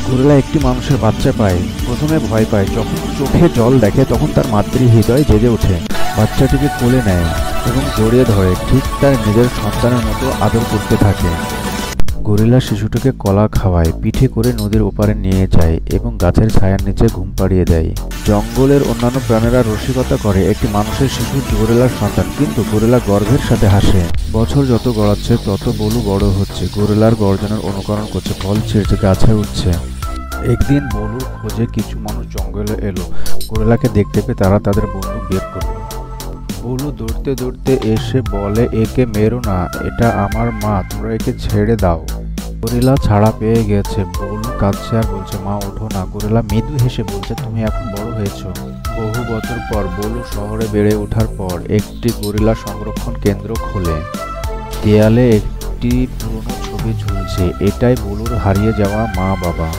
Gorilla একটি মানুষের বাচ্চা পায়। প্রথমে ভয় পায়, যখন চোখে জল দেখে তখন তার মাতৃ হৃদয় জেগে ওঠে। বাচ্চাটিকে কোলে নেয় এবং জড়িয়ে ধরে, ঠিক তার নিজের সন্তানের মতো আদর করতে থাকে। গরিলা শিশুটিকে কলা খাওয়ায়, পিঠে করে নদীর ওপারে নিয়ে যায় এবং গাছের ছায়ার নিচে ঘুম পাড়িয়ে দেয়। জঙ্গলের অন্যান্য প্রাণীরা রসিকতা করে একটি মানুষের শিশু গরিলার সন্তান, কিন্তু গরিলা গর্বের সাথে হাসে। বছর যত গড়াচ্ছে তত বলু বড় হচ্ছে, গরিলার গর্জনের অনুকরণ করছে, ফল ছিঁড়ছে, গাছে উঠছে। একদিন বলুর খোঁজে কিছু মানুষ জঙ্গলে এলো। গরিলাকে দেখতে পেয়ে তারা তাদের বন্দুক বের করলো। বলু দৌড়তে দৌড়তে এসে বলে, একে মেরো না, এটা আমার মা, তোমরা একে ছেড়ে দাও। গরিলা ছাড়া পেয়ে গেছে। বলু কাঁদছে আর বলছে, মা ওঠো না। গরিলা মৃদু হেসে বলছে, তুমি এখন বড় হয়েছো। বহু বছর পর বলু শহরে বেড়ে ওঠার পর একটি গরিলা সংরক্ষণ কেন্দ্র খোলে। দেয়ালে একটি পুরনো ছবি ঝুলছে, এটাই বলুর হারিয়ে যাওয়া মা বাবা।